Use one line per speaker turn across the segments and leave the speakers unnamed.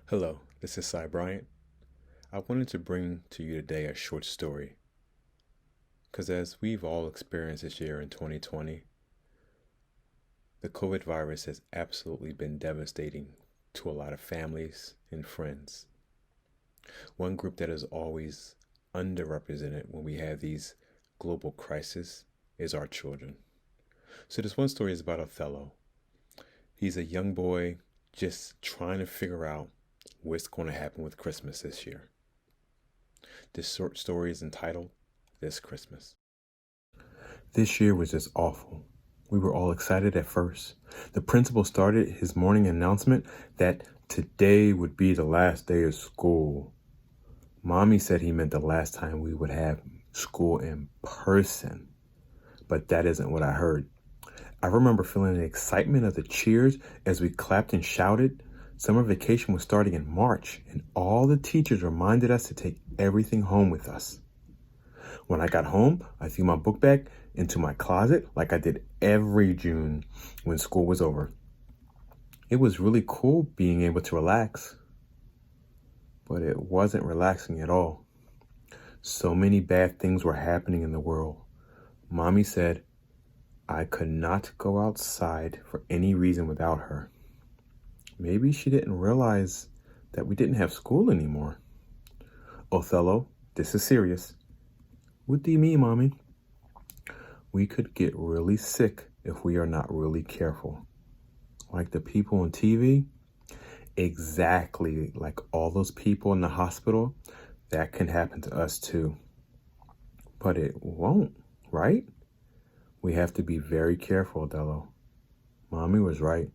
Hello, this is Cy Bryant. I wanted to bring to you today a short story because, as we've all experienced this year in 2020, the COVID virus has absolutely been devastating to a lot of families and friends. One group that is always underrepresented when we have these global crises is our children. So, this one story is about Othello. He's a young boy just trying to figure out what's going to happen with Christmas this year. This short story is entitled This Christmas. This year was just awful. We were all excited at first. The principal started his morning announcement that today would be the last day of school. Mommy said he meant the last time we would have school in person, but that isn't what I heard. I remember feeling the excitement of the cheers as we clapped and shouted. Summer vacation was starting in March, and all the teachers reminded us to take everything home with us. When I got home, I threw my book bag into my closet like I did every June when school was over. It was really cool being able to relax, but it wasn't relaxing at all. So many bad things were happening in the world. Mommy said I could not go outside for any reason without her. Maybe she didn't realize that we didn't have school anymore. Othello, this is serious. What do you mean, Mommy? We could get really sick if we are not really careful. Like the people on TV? Exactly like all those people in the hospital. That can happen to us too. But it won't, right? We have to be very careful, Othello. Mommy was right.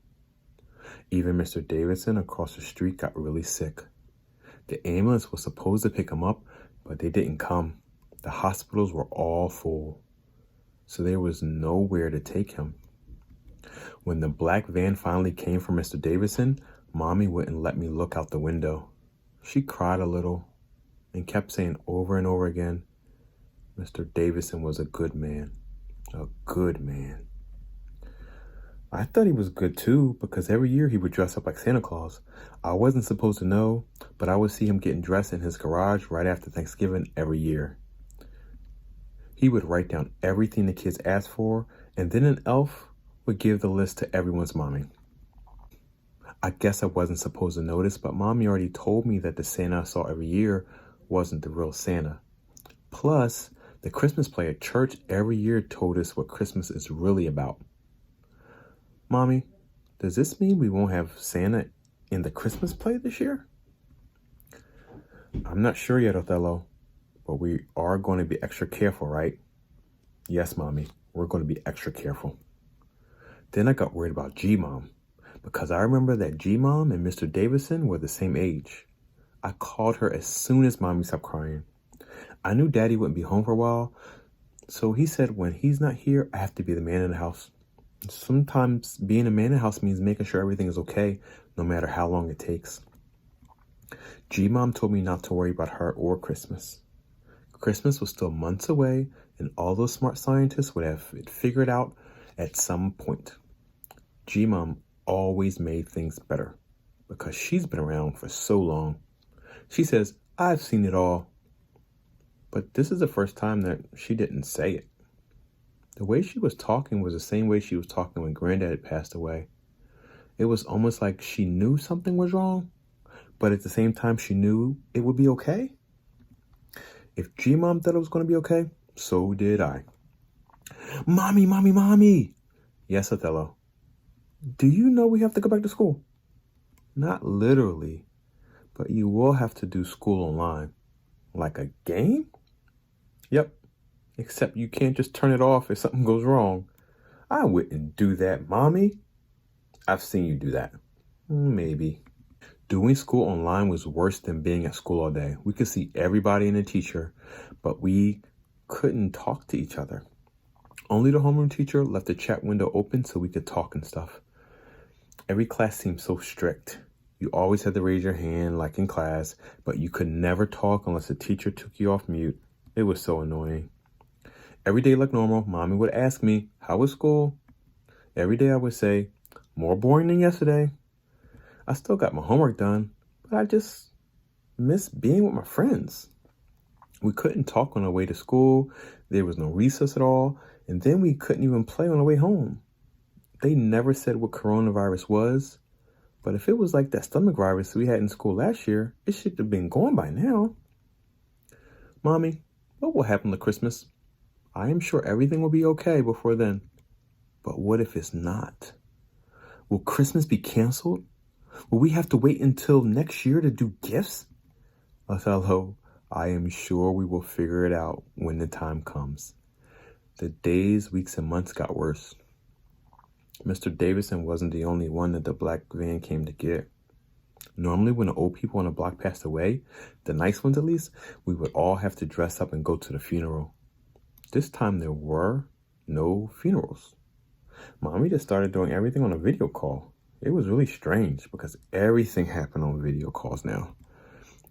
Even Mr. Davidson across the street got really sick. The ambulance was supposed to pick him up, but they didn't come. The hospitals were all full, so there was nowhere to take him. When the black van finally came for Mr. Davidson, Mommy wouldn't let me look out the window. She cried a little and kept saying over and over again, Mr. Davidson was a good man. A good man. I thought he was good too, because every year he would dress up like Santa Claus. I wasn't supposed to know, but I would see him getting dressed in his garage right after Thanksgiving every year. He would write down everything the kids asked for, and then an elf would give the list to everyone's mommy. I guess I wasn't supposed to notice, but Mommy already told me that the Santa I saw every year wasn't the real Santa. Plus, the Christmas play at church every year told us what Christmas is really about. Mommy, does this mean we won't have Santa in the Christmas play this year? I'm not sure yet, Othello, but we are going to be extra careful, right? Yes, Mommy, we're going to be extra careful. Then I got worried about G-Mom, because I remember that G-Mom and Mr. Davidson were the same age. I called her as soon as Mommy stopped crying. I knew Daddy wouldn't be home for a while, so he said when he's not here, I have to be the man in the house. Sometimes being a man in the house means making sure everything is okay, no matter how long it takes. G-Mom told me not to worry about her or Christmas. Christmas was still months away, and all those smart scientists would have it figured out at some point. G-Mom always made things better, because she's been around for so long. She says, I've seen it all. But this is the first time that she didn't say it. The way she was talking was the same way she was talking when Granddad had passed away. It was almost like she knew something was wrong, but at the same time she knew it would be okay. If G-Mom thought it was going to be okay, so did I. Mommy, Mommy, Mommy! Yes, Othello. Do you know we have to go back to school? Not literally, but you will have to do school online. Like a game? Yep. Except you can't just turn it off if something goes wrong. I wouldn't do that, Mommy. I've seen you do that. Maybe. Doing school online was worse than being at school all day. We could see everybody and the teacher, but we couldn't talk to each other. Only the homeroom teacher left the chat window open so we could talk and stuff. Every class seemed so strict. You always had to raise your hand like in class, but you could never talk unless the teacher took you off mute. It was so annoying. Every day like normal, Mommy would ask me, how was school? Every day I would say, more boring than yesterday. I still got my homework done, but I just miss being with my friends. We couldn't talk on our way to school. There was no recess at all. And then we couldn't even play on our way home. They never said what coronavirus was. But if it was like that stomach virus we had in school last year, it should have been gone by now. Mommy, what will happen to Christmas? I am sure everything will be okay before then. But what if it's not? Will Christmas be canceled? Will we have to wait until next year to do gifts? Othello, I am sure we will figure it out when the time comes. The days, weeks, and months got worse. Mr. Davidson wasn't the only one that the black van came to get. Normally, when the old people on the block passed away, the nice ones at least, we would all have to dress up and go to the funeral. This time there were no funerals. Mommy just started doing everything on a video call. It was really strange because everything happened on video calls now.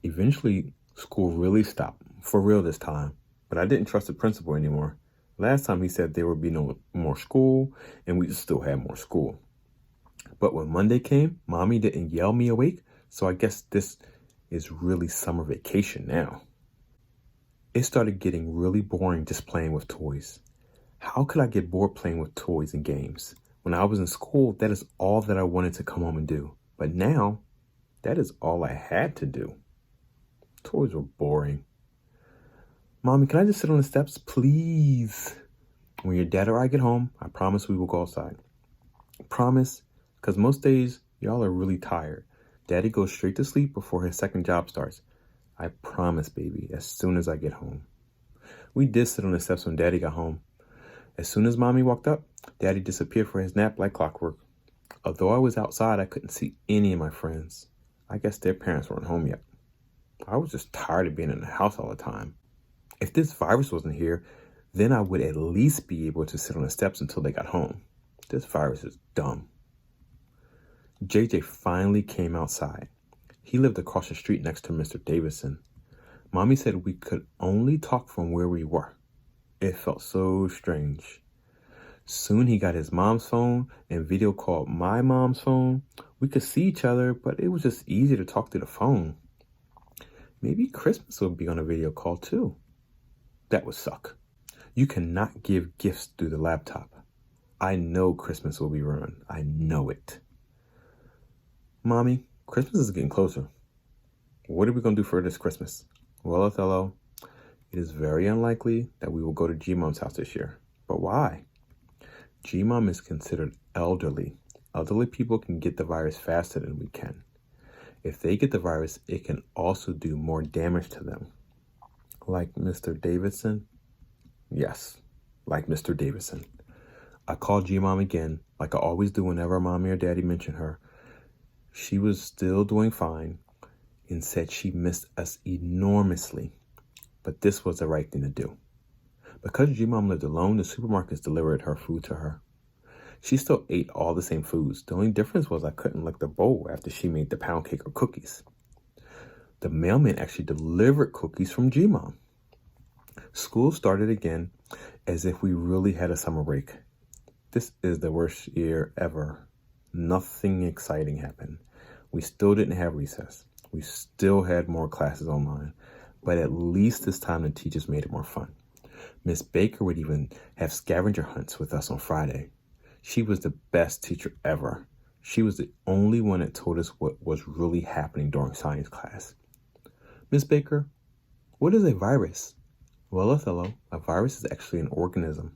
Eventually, school really stopped, for real this time, but I didn't trust the principal anymore. Last time he said there would be no more school, and we still had more school. But when Monday came, Mommy didn't yell me awake, so I guess this is really summer vacation now. It started getting really boring just playing with toys. How could I get bored playing with toys and games? When I was in school, that is all that I wanted to come home and do. But now, that is all I had to do. Toys were boring. Mommy, can I just sit on the steps, please? When your dad or I get home, I promise we will go outside. Promise, because most days, y'all are really tired. Daddy goes straight to sleep before his second job starts. I promise, baby, as soon as I get home. We did sit on the steps when Daddy got home. As soon as Mommy walked up, Daddy disappeared for his nap like clockwork. Although I was outside, I couldn't see any of my friends. I guess their parents weren't home yet. I was just tired of being in the house all the time. If this virus wasn't here, then I would at least be able to sit on the steps until they got home. This virus is dumb. JJ finally came outside. He lived across the street next to Mr. Davidson. Mommy said we could only talk from where we were. It felt so strange. Soon he got his mom's phone and video called my mom's phone. We could see each other, but it was just easy to talk through the phone. Maybe Christmas will be on a video call too. That would suck. You cannot give gifts through the laptop. I know Christmas will be ruined. I know it. Mommy, Christmas is getting closer. What are we going to do for this Christmas? Well, Othello, it is very unlikely that we will go to G-Mom's house this year. But why? G-Mom is considered elderly. Elderly people can get the virus faster than we can. If they get the virus, it can also do more damage to them. Like Mr. Davidson? Yes, like Mr. Davidson. I called G-Mom again, like I always do whenever Mommy or Daddy mention her. She was still doing fine and said she missed us enormously. But this was the right thing to do. Because G-Mom lived alone, the supermarkets delivered her food to her. She still ate all the same foods. The only difference was I couldn't lick the bowl after she made the pound cake or cookies. The mailman actually delivered cookies from G-Mom. School started again as if we really had a summer break. This is the worst year ever. Nothing exciting happened. We still didn't have recess. We still had more classes online. But at least this time the teachers made it more fun. Miss Baker would even have scavenger hunts with us on Friday. She was the best teacher ever. She was the only one that told us what was really happening during science class. Miss Baker, what is a virus? Well, Othello, a virus is actually an organism.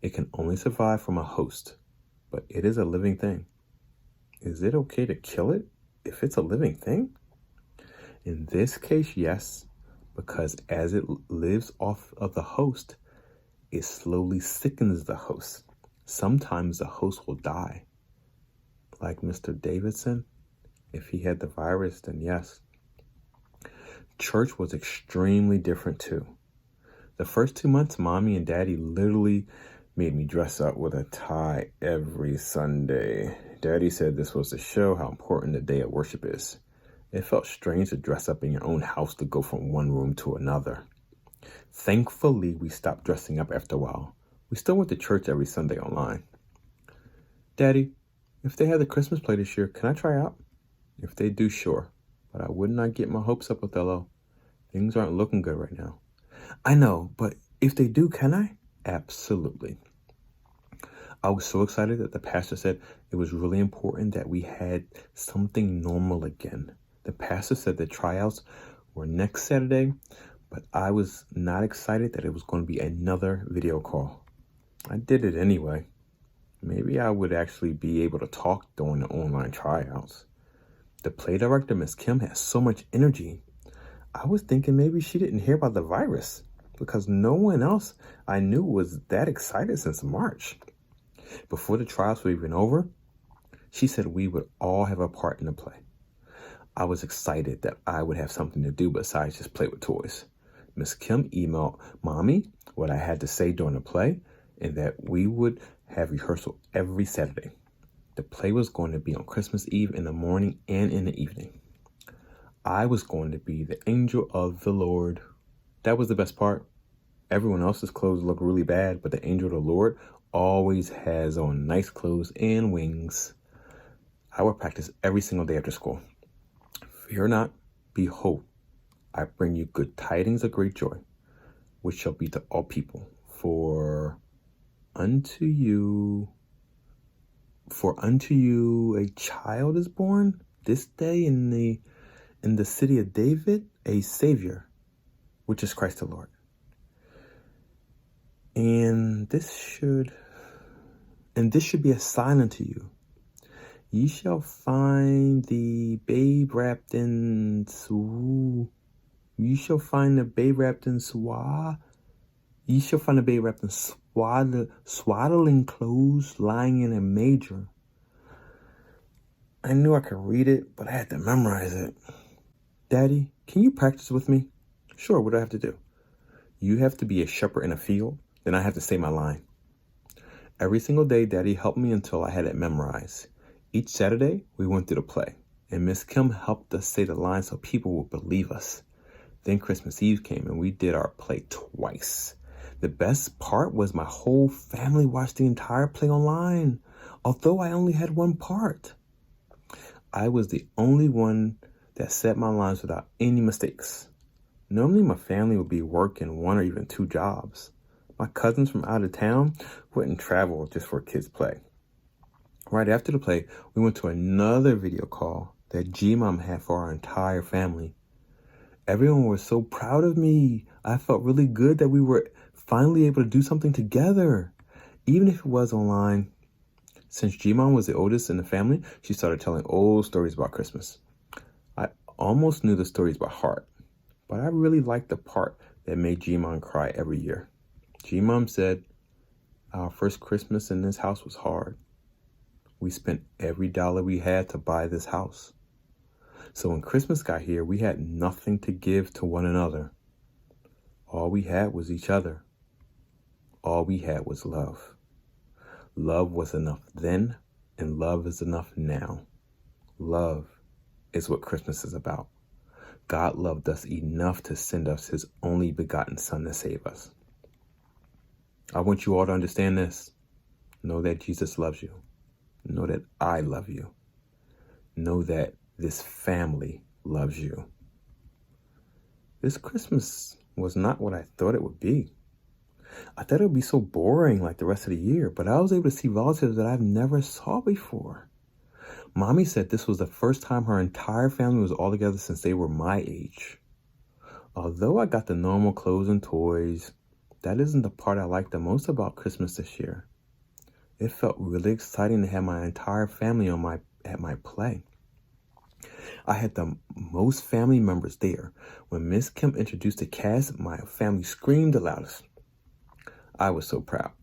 It can only survive from a host, but it is a living thing. Is it okay to kill it if it's a living thing? In this case, yes, because as it lives off of the host, it slowly sickens the host. Sometimes the host will die. Like Mr. Davidson, if he had the virus, then yes. Church was extremely different too. The first 2 months, Mommy and Daddy literally made me dress up with a tie every Sunday. Daddy said this was to show how important the day of worship is. It felt strange to dress up in your own house to go from one room to another. Thankfully, we stopped dressing up after a while. We still went to church every Sunday online. Daddy, if they have the Christmas play this year, can I try out? If they do, sure. But I would not get my hopes up, Othello. Things aren't looking good right now. I know, but if they do, can I? Absolutely. I was so excited that the pastor said it was really important that we had something normal again. The pastor said the tryouts were next Saturday, but I was not excited that it was going to be another video call. I did it anyway. Maybe I would actually be able to talk during the online tryouts. The play director, Miss Kim, has so much energy. I was thinking maybe she didn't hear about the virus because no one else I knew was that excited since March. Before the trials were even over, she said we would all have a part in the play. I was excited that I would have something to do besides just play with toys. Miss Kim emailed Mommy what I had to say during the play and that we would have rehearsal every Saturday. The play was going to be on Christmas Eve in the morning and in the evening. I was going to be the angel of the Lord. That was the best part. Everyone else's clothes look really bad, but the angel of the Lord always has on nice clothes and wings. I will practice every single day after school. Fear not, behold, I bring you good tidings of great joy, which shall be to all people. For unto you a child is born this day in the city of David, a Savior, which is Christ the Lord. And this should be a sign unto you. Ye shall find the babe wrapped in Ye shall find the babe wrapped in swaddling clothes, lying in a manger. I knew I could read it, but I had to memorize it. Daddy, can you practice with me? Sure, what do I have to do? You have to be a shepherd in a field, then I have to say my line. Every single day, Daddy helped me until I had it memorized. Each Saturday, we went through the play, and Miss Kim helped us say the line so people would believe us. Then Christmas Eve came, and we did our play twice. The best part was my whole family watched the entire play online, although I only had one part. I was the only one that said my lines without any mistakes. Normally, my family would be working one or even two jobs. My cousins from out of town wouldn't travel just for a kids' play. Right after the play, we went to another video call that G-Mom had for our entire family. Everyone was so proud of me. I felt really good that we were finally able to do something together, even if it was online. Since G-Mom was the oldest in the family, she started telling old stories about Christmas. I almost knew the stories by heart, but I really liked the part that made G-Mom cry every year. G-Mom said, "Our first Christmas in this house was hard. We spent every dollar we had to buy this house. So when Christmas got here, we had nothing to give to one another. All we had was each other. All we had was love. Love was enough then, and love is enough now. Love is what Christmas is about. God loved us enough to send us his only begotten Son to save us." I want you all to understand this. Know that Jesus loves you. Know that I love you. Know that this family loves you. This Christmas was not what I thought it would be. I thought it would be so boring like the rest of the year, but I was able to see relatives that I've never saw before. Mommy said this was the first time her entire family was all together since they were my age. Although I got the normal clothes and toys, that isn't the part I liked the most about Christmas this year. It felt really exciting to have my entire family at my play. I had the most family members there. When Miss Kim introduced the cast, my family screamed the loudest. I was so proud.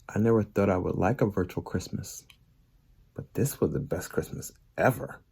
I never thought I would like a virtual Christmas, but this was the best Christmas ever.